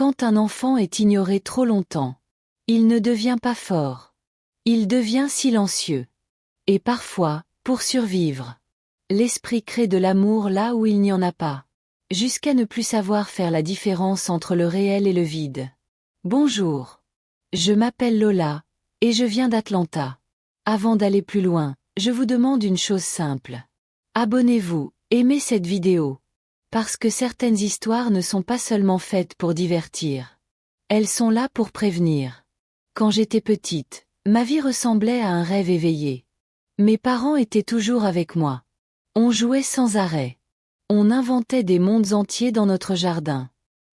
Quand un enfant est ignoré trop longtemps, il ne devient pas fort. Il devient silencieux. Et parfois, pour survivre, l'esprit crée de l'amour là où il n'y en a pas, jusqu'à ne plus savoir faire la différence entre le réel et le vide. Bonjour. Je m'appelle Lola, et je viens d'Atlanta. Avant d'aller plus loin, je vous demande une chose simple. Abonnez-vous, aimez cette vidéo. Parce que certaines histoires ne sont pas seulement faites pour divertir. Elles sont là pour prévenir. Quand j'étais petite, ma vie ressemblait à un rêve éveillé. Mes parents étaient toujours avec moi. On jouait sans arrêt. On inventait des mondes entiers dans notre jardin.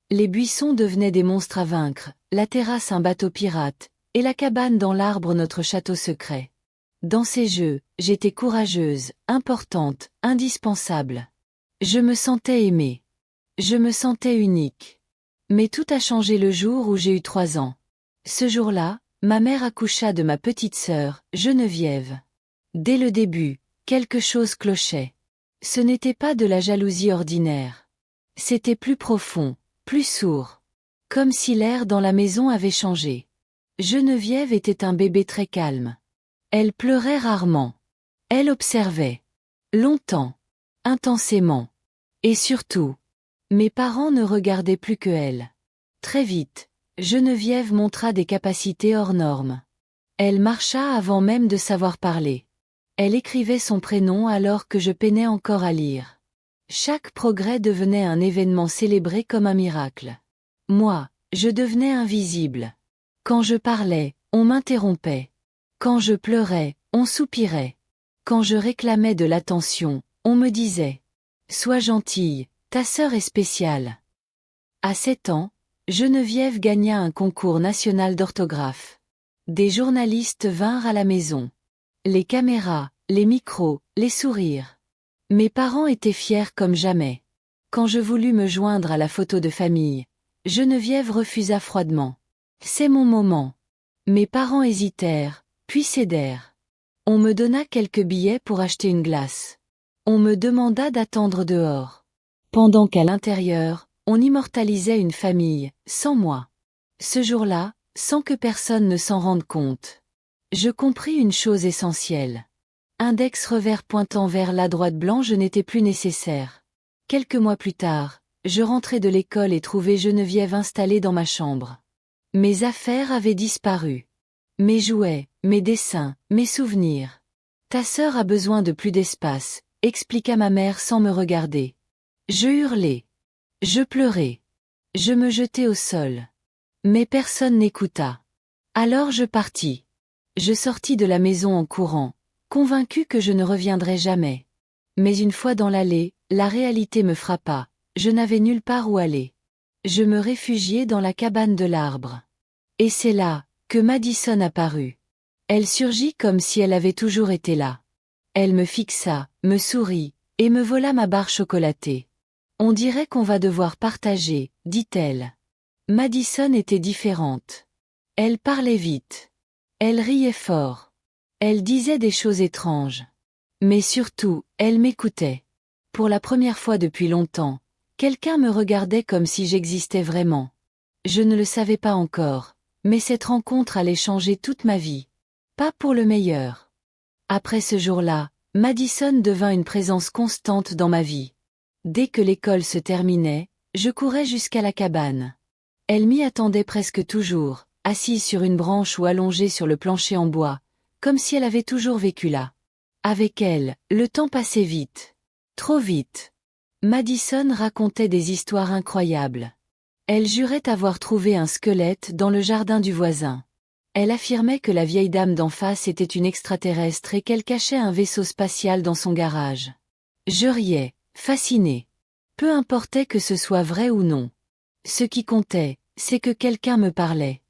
Les buissons devenaient des monstres à vaincre, la terrasse un bateau pirate, et la cabane dans l'arbre notre château secret. Dans ces jeux, j'étais courageuse, importante, indispensable. Je me sentais aimée. Je me sentais unique. Mais tout a changé le jour où j'ai eu 3 ans. Ce jour-là, ma mère accoucha de ma petite sœur, Geneviève. Dès le début, quelque chose clochait. Ce n'était pas de la jalousie ordinaire. C'était plus profond, plus sourd. Comme si l'air dans la maison avait changé. Geneviève était un bébé très calme. Elle pleurait rarement. Elle observait. Longtemps. Intensément. Et surtout, mes parents ne regardaient plus que elle. Très vite, Geneviève montra des capacités hors normes. Elle marcha avant même de savoir parler. Elle écrivait son prénom alors que je peinais encore à lire. Chaque progrès devenait un événement célébré comme un miracle. Moi, je devenais invisible. Quand je parlais, on m'interrompait. Quand je pleurais, on soupirait. Quand je réclamais de l'attention, on me disait « Sois gentille, ta sœur est spéciale ». À 7 ans, Geneviève gagna un concours national d'orthographe. Des journalistes vinrent à la maison. Les caméras, les micros, les sourires. Mes parents étaient fiers comme jamais. Quand je voulus me joindre à la photo de famille, Geneviève refusa froidement. « C'est mon moment ». Mes parents hésitèrent, puis cédèrent. On me donna quelques billets pour acheter une glace. On me demanda d'attendre dehors. Pendant qu'à l'intérieur, on immortalisait une famille, sans moi. Ce jour-là, sans que personne ne s'en rende compte. Je compris une chose essentielle. Index revers pointant vers la droite blanche n'était plus nécessaire. Quelques mois plus tard, je rentrais de l'école et trouvais Geneviève installée dans ma chambre. Mes affaires avaient disparu. Mes jouets, mes dessins, mes souvenirs. Ta sœur a besoin de plus d'espace, expliqua ma mère sans me regarder. Je hurlai. Je pleurai. Je me jetai au sol. Mais personne n'écouta. Alors je partis. Je sortis de la maison en courant, convaincu que je ne reviendrais jamais. Mais une fois dans l'allée, la réalité me frappa. Je n'avais nulle part où aller. Je me réfugiai dans la cabane de l'arbre. Et c'est là que Madison apparut. Elle surgit comme si elle avait toujours été là. Elle me fixa, me sourit, et me vola ma barre chocolatée. On dirait qu'on va devoir partager, dit-elle. Madison était différente. Elle parlait vite. Elle riait fort. Elle disait des choses étranges. Mais surtout, elle m'écoutait. Pour la première fois depuis longtemps, quelqu'un me regardait comme si j'existais vraiment. Je ne le savais pas encore, mais cette rencontre allait changer toute ma vie. Pas pour le meilleur. Après ce jour-là, Madison devint une présence constante dans ma vie. Dès que l'école se terminait, je courais jusqu'à la cabane. Elle m'y attendait presque toujours, assise sur une branche ou allongée sur le plancher en bois, comme si elle avait toujours vécu là. Avec elle, le temps passait vite. Trop vite. Madison racontait des histoires incroyables. Elle jurait avoir trouvé un squelette dans le jardin du voisin. Elle affirmait que la vieille dame d'en face était une extraterrestre et qu'elle cachait un vaisseau spatial dans son garage. Je riais, fasciné. Peu importait que ce soit vrai ou non. Ce qui comptait, c'est que quelqu'un me parlait.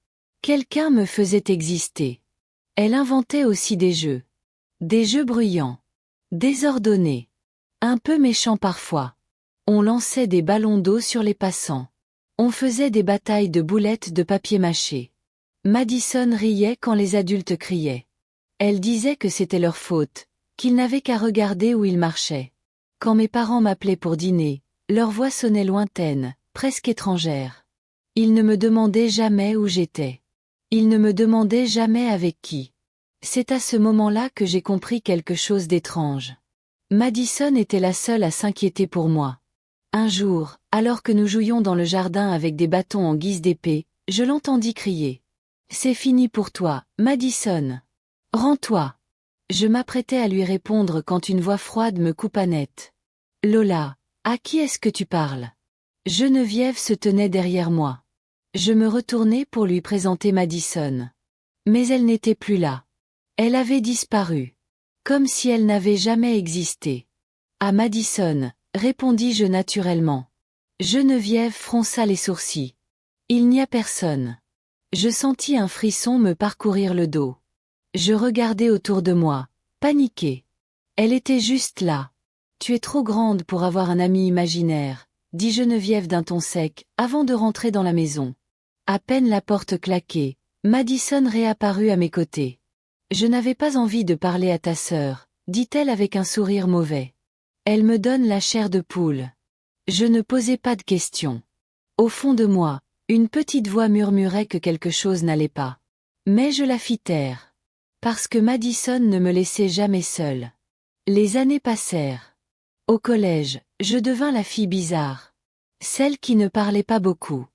Quelqu'un me faisait exister. Elle inventait aussi des jeux. Des jeux bruyants. Désordonnés. Un peu méchants parfois. On lançait des ballons d'eau sur les passants. On faisait des batailles de boulettes de papier mâché. Madison riait quand les adultes criaient. Elle disait que c'était leur faute, qu'ils n'avaient qu'à regarder où ils marchaient. Quand mes parents m'appelaient pour dîner, leur voix sonnait lointaine, presque étrangère. Il ne me demandait jamais où j'étais. Il ne me demandait jamais avec qui. C'est à ce moment-là que j'ai compris quelque chose d'étrange. Madison était la seule à s'inquiéter pour moi. Un jour, alors que nous jouions dans le jardin avec des bâtons en guise d'épée, je l'entendis crier. « C'est fini pour toi, Madison. Rends-toi !» Je m'apprêtais à lui répondre quand une voix froide me coupa net. « Lola, à qui est-ce que tu parles ?» Geneviève se tenait derrière moi. Je me retournai pour lui présenter Madison. Mais elle n'était plus là. Elle avait disparu. Comme si elle n'avait jamais existé. « À Madison », répondis-je naturellement. Geneviève fronça les sourcils. « Il n'y a personne. » Je sentis un frisson me parcourir le dos. Je regardai autour de moi, paniquée. Elle était juste là. « Tu es trop grande pour avoir un ami imaginaire, » dit Geneviève d'un ton sec, avant de rentrer dans la maison. À peine la porte claquée, Madison réapparut à mes côtés. « Je n'avais pas envie de parler à ta sœur, » dit-elle avec un sourire mauvais. « Elle me donne la chair de poule. » Je ne posais pas de questions. Au fond de moi, une petite voix murmurait que quelque chose n'allait pas. Mais je la fis taire. Parce que Madison ne me laissait jamais seule. Les années passèrent. Au collège, je devins la fille bizarre. Celle qui ne parlait pas beaucoup.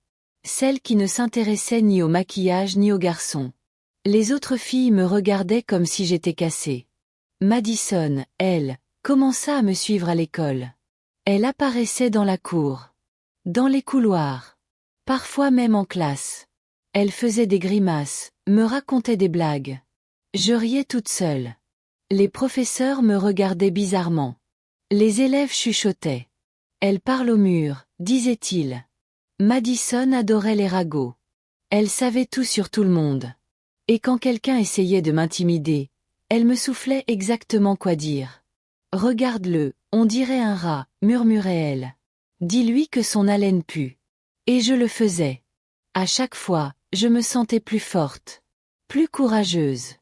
Celle qui ne s'intéressait ni au maquillage ni aux garçons. Les autres filles me regardaient comme si j'étais cassée. Madison, elle, commença à me suivre à l'école. Elle apparaissait dans la cour. Dans les couloirs. Parfois même en classe. Elle faisait des grimaces, me racontait des blagues. Je riais toute seule. Les professeurs me regardaient bizarrement. Les élèves chuchotaient. « Elle parle au mur », disait-il. Madison adorait les ragots. Elle savait tout sur tout le monde. Et quand quelqu'un essayait de m'intimider, elle me soufflait exactement quoi dire. « Regarde-le, on dirait un rat », murmurait-elle. « Dis-lui que son haleine pue. » Et je le faisais. À chaque fois, je me sentais plus forte, plus courageuse,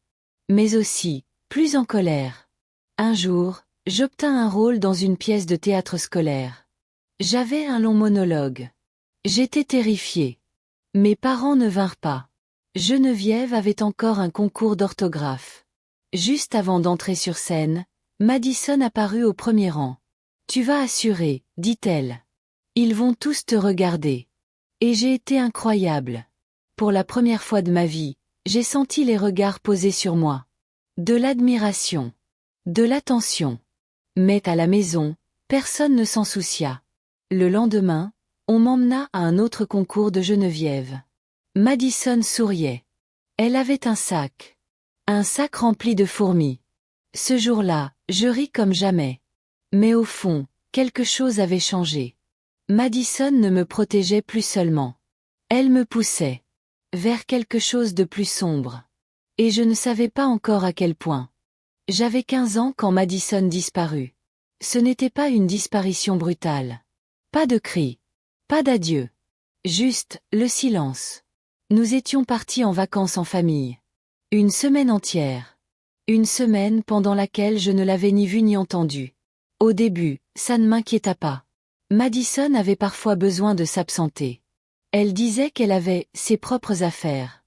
mais aussi, plus en colère. Un jour, j'obtins un rôle dans une pièce de théâtre scolaire. J'avais un long monologue. J'étais terrifiée. Mes parents ne vinrent pas. Geneviève avait encore un concours d'orthographe. Juste avant d'entrer sur scène, Madison apparut au premier rang. « Tu vas assurer, » dit-elle. « Ils vont tous te regarder. » Et j'ai été incroyable. Pour la première fois de ma vie, j'ai senti les regards posés sur moi. De l'admiration. De l'attention. Mais à la maison, personne ne s'en soucia. Le lendemain, on m'emmena à un autre concours de Geneviève. Madison souriait. Elle avait un sac. Un sac rempli de fourmis. Ce jour-là, je ris comme jamais. Mais au fond, quelque chose avait changé. Madison ne me protégeait plus seulement. Elle me poussait vers quelque chose de plus sombre. Et je ne savais pas encore à quel point. J'avais 15 ans quand Madison disparut. Ce n'était pas une disparition brutale. Pas de cris. Pas d'adieu. Juste, le silence. Nous étions partis en vacances en famille. Une semaine entière. Une semaine pendant laquelle je ne l'avais ni vu ni entendu. Au début, ça ne m'inquiéta pas. Madison avait parfois besoin de s'absenter. Elle disait qu'elle avait ses propres affaires.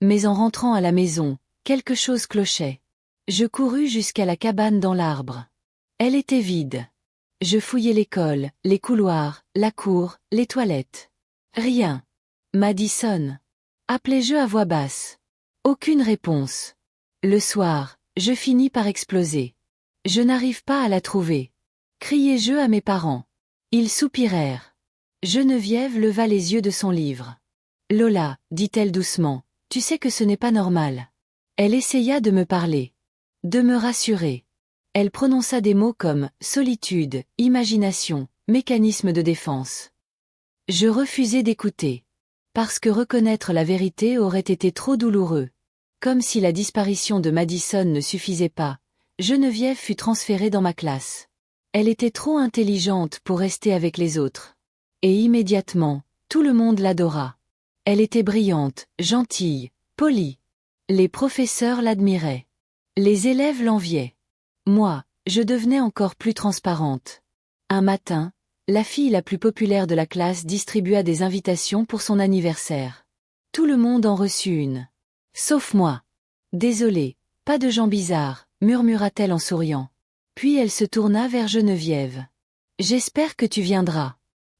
Mais en rentrant à la maison, quelque chose clochait. Je courus jusqu'à la cabane dans l'arbre. Elle était vide. Je fouillai l'école, les couloirs, la cour, les toilettes. Rien. Madison. Appelai-je à voix basse. Aucune réponse. Le soir, je finis par exploser. Je n'arrive pas à la trouver. Criai-je à mes parents. Ils soupirèrent. Geneviève leva les yeux de son livre. Lola, dit-elle doucement, tu sais que ce n'est pas normal. Elle essaya de me parler. De me rassurer. Elle prononça des mots comme solitude, imagination, mécanisme de défense. Je refusai d'écouter. Parce que reconnaître la vérité aurait été trop douloureux. Comme si la disparition de Madison ne suffisait pas, Geneviève fut transférée dans ma classe. Elle était trop intelligente pour rester avec les autres. Et immédiatement, tout le monde l'adora. Elle était brillante, gentille, polie. Les professeurs l'admiraient. Les élèves l'enviaient. Moi, je devenais encore plus transparente. Un matin, La fille la plus populaire de la classe distribua des invitations pour son anniversaire. Tout le monde en reçut une. Sauf moi. Désolée, pas de gens bizarres, murmura-t-elle en souriant. Puis elle se tourna vers Geneviève. J'espère que tu viendras.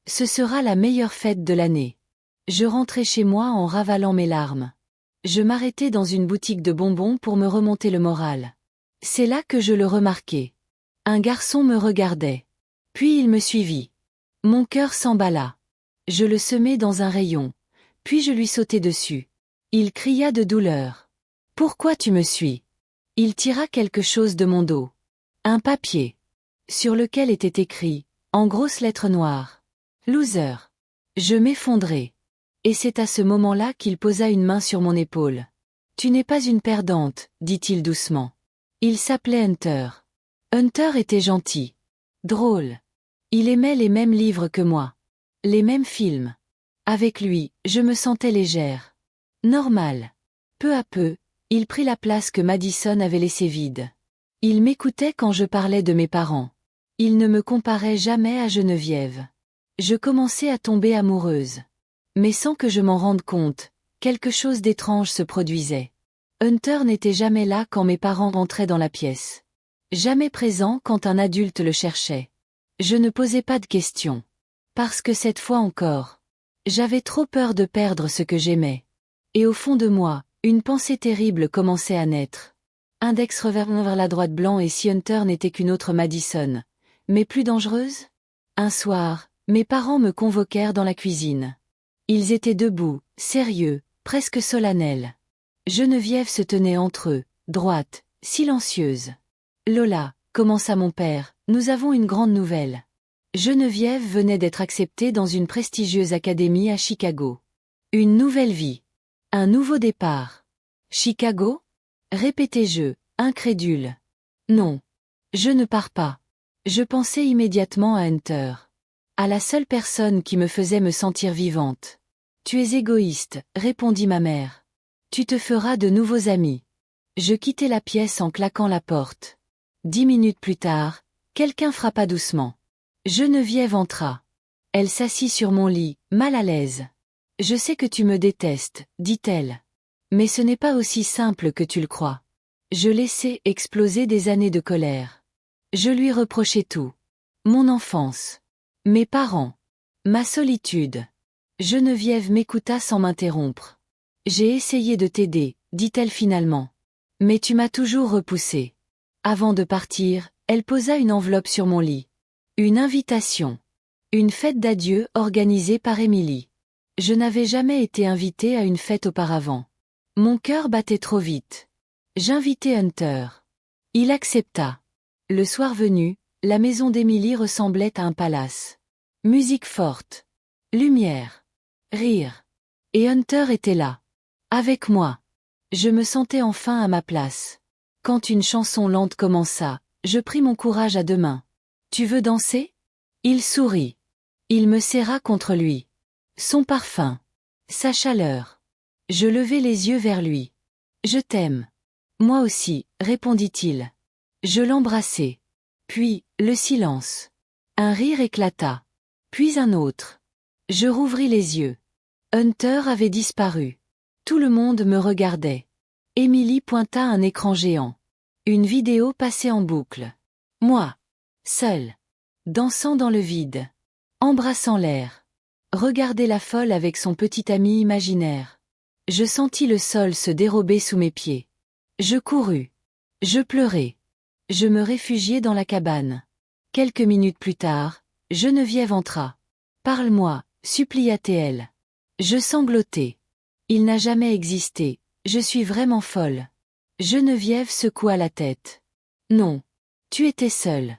Ce sera la meilleure fête de l'année. Je rentrai chez moi en ravalant mes larmes. Je m'arrêtai dans une boutique de bonbons pour me remonter le moral. C'est là que je le remarquai. Un garçon me regardait. Puis il me suivit. Mon cœur s'emballa. Je le semai dans un rayon. Puis je lui sautai dessus. Il cria de douleur. « Pourquoi tu me suis ?» Il tira quelque chose de mon dos. Un papier. Sur lequel était écrit, en grosses lettres noires. « Loser ». Je m'effondrai. Et c'est à ce moment-là qu'il posa une main sur mon épaule. « Tu n'es pas une perdante, dit-il doucement. » Il s'appelait Hunter. Hunter était gentil. Drôle. Il aimait les mêmes livres que moi. Les mêmes films. Avec lui, je me sentais légère. Normal. Peu à peu, il prit la place que Madison avait laissée vide. Il m'écoutait quand je parlais de mes parents. Il ne me comparait jamais à Geneviève. Je commençais à tomber amoureuse. Mais sans que je m'en rende compte, quelque chose d'étrange se produisait. Hunter n'était jamais là quand mes parents rentraient dans la pièce. Jamais présent quand un adulte le cherchait. Je ne posais pas de questions. Parce que cette fois encore, j'avais trop peur de perdre ce que j'aimais. Et au fond de moi, une pensée terrible commençait à naître. Index revers la droite blanc et si Hunter n'était qu'une autre Madison. Mais plus dangereuse? Un soir, mes parents me convoquèrent dans la cuisine. Ils étaient debout, sérieux, presque solennels. Geneviève se tenait entre eux, droite, silencieuse. Lola, commença mon père, nous avons une grande nouvelle. Geneviève venait d'être acceptée dans une prestigieuse académie à Chicago. Une nouvelle vie. Un nouveau départ. Chicago? Répétai-je, incrédule. Non. Je ne pars pas. Je pensais immédiatement à Hunter. À la seule personne qui me faisait me sentir vivante. Tu es égoïste, répondit ma mère. Tu te feras de nouveaux amis. Je quittai la pièce en claquant la porte. 10 minutes plus tard, quelqu'un frappa doucement. Geneviève entra. Elle s'assit sur mon lit, mal à l'aise. « Je sais que tu me détestes, dit-elle. Mais ce n'est pas aussi simple que tu le crois. » Je laissai exploser des années de colère. Je lui reprochais tout. Mon enfance. Mes parents. Ma solitude. Geneviève m'écouta sans m'interrompre. « J'ai essayé de t'aider, dit-elle finalement. Mais tu m'as toujours repoussé. » Avant de partir, elle posa une enveloppe sur mon lit. Une invitation. Une fête d'adieu organisée par Émilie. Je n'avais jamais été invitée à une fête auparavant. Mon cœur battait trop vite. J'invitai Hunter. Il accepta. Le soir venu, la maison d'Émilie ressemblait à un palace. Musique forte. Lumière. Rire. Et Hunter était là. Avec moi. Je me sentais enfin à ma place. Quand une chanson lente commença, je pris mon courage à deux mains. « Tu veux danser ?» Il sourit. Il me serra contre lui. Son parfum. Sa chaleur. Je levai les yeux vers lui. « Je t'aime. »« Moi aussi, » répondit-il. Je l'embrassai. Puis, le silence. Un rire éclata. Puis un autre. Je rouvris les yeux. Hunter avait disparu. Tout le monde me regardait. Émilie pointa un écran géant. Une vidéo passait en boucle. Moi. Seule. Dansant dans le vide. Embrassant l'air. Regardez la folle avec son petit ami imaginaire. Je sentis le sol se dérober sous mes pieds. Je courus. Je pleurai. Je me réfugiai dans la cabane. Quelques minutes plus tard, Geneviève entra. « Parle-moi, » supplia-t-elle. Je sanglotai. Il n'a jamais existé, je suis vraiment folle. Geneviève secoua la tête. Non. Tu étais seule.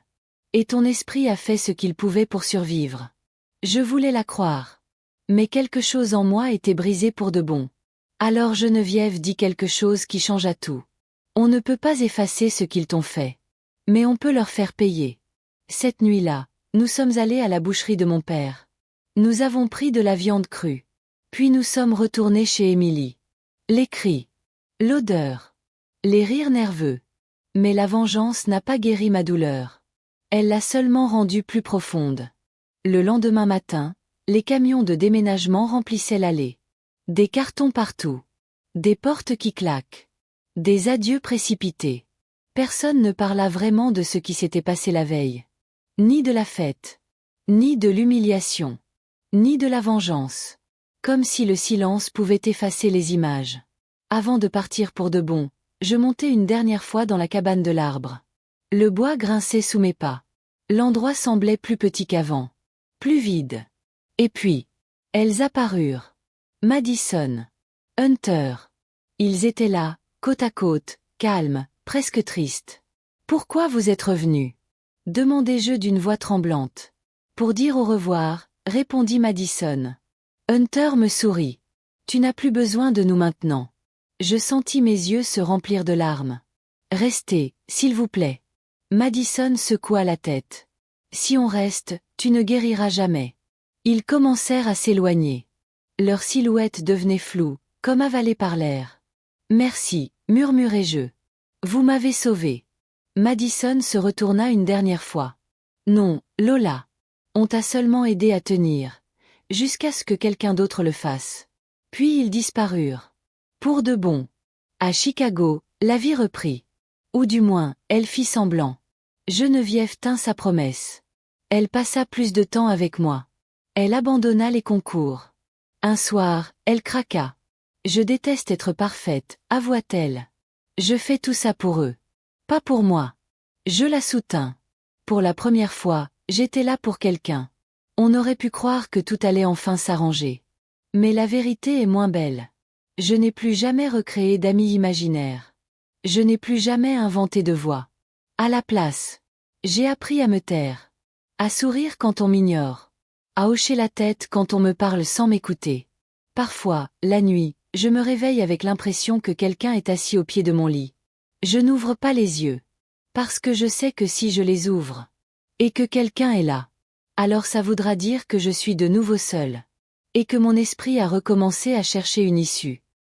Et ton esprit a fait ce qu'il pouvait pour survivre. Je voulais la croire. Mais quelque chose en moi était brisé pour de bon. Alors Geneviève dit quelque chose qui changea tout. On ne peut pas effacer ce qu'ils t'ont fait. Mais on peut leur faire payer. Cette nuit-là, nous sommes allés à la boucherie de mon père. Nous avons pris de la viande crue. Puis nous sommes retournés chez Émilie. Les cris. L'odeur. Les rires nerveux. Mais la vengeance n'a pas guéri ma douleur. Elle l'a seulement rendue plus profonde. Le lendemain matin, les camions de déménagement remplissaient l'allée. Des cartons partout. Des portes qui claquent. Des adieux précipités. Personne ne parla vraiment de ce qui s'était passé la veille. Ni de la fête. Ni de l'humiliation. Ni de la vengeance. Comme si le silence pouvait effacer les images. Avant de partir pour de bon, je montai une dernière fois dans la cabane de l'arbre. Le bois grinçait sous mes pas. L'endroit semblait plus petit qu'avant. Plus vide. Et puis, elles apparurent. Madison. Hunter. Ils étaient là, côte à côte, calmes, presque tristes. « Pourquoi vous êtes revenus ?» demandai-je d'une voix tremblante. « Pour dire au revoir », répondit Madison. Hunter me sourit. « Tu n'as plus besoin de nous maintenant. » Je sentis mes yeux se remplir de larmes. « Restez, s'il vous plaît. » Madison secoua la tête. « Si on reste, tu ne guériras jamais. » Ils commencèrent à s'éloigner. Leur silhouette devenait floue, comme avalée par l'air. « Merci, murmurai-je. Vous m'avez sauvé. » Madison se retourna une dernière fois. « Non, Lola. On t'a seulement aidé à tenir, jusqu'à ce que quelqu'un d'autre le fasse. » Puis ils disparurent. Pour de bon. À Chicago, la vie reprit. Ou du moins, elle fit semblant. Geneviève tint sa promesse. Elle passa plus de temps avec moi. Elle abandonna les concours. Un soir, elle craqua. « Je déteste être parfaite », avoua-t-elle. « Je fais tout ça pour eux. Pas pour moi. » Je la soutins. Pour la première fois, j'étais là pour quelqu'un. On aurait pu croire que tout allait enfin s'arranger. Mais la vérité est moins belle. Je n'ai plus jamais recréé d'amis imaginaires. Je n'ai plus jamais inventé de voix. À la place, j'ai appris à me taire. À sourire quand on m'ignore. À hocher la tête quand on me parle sans m'écouter. Parfois, la nuit, je me réveille avec l'impression que quelqu'un est assis au pied de mon lit. Je n'ouvre pas les yeux. Parce que je sais que si je les ouvre, et que quelqu'un est là, alors ça voudra dire que je suis de nouveau seule. Et que mon esprit a recommencé à chercher une issue.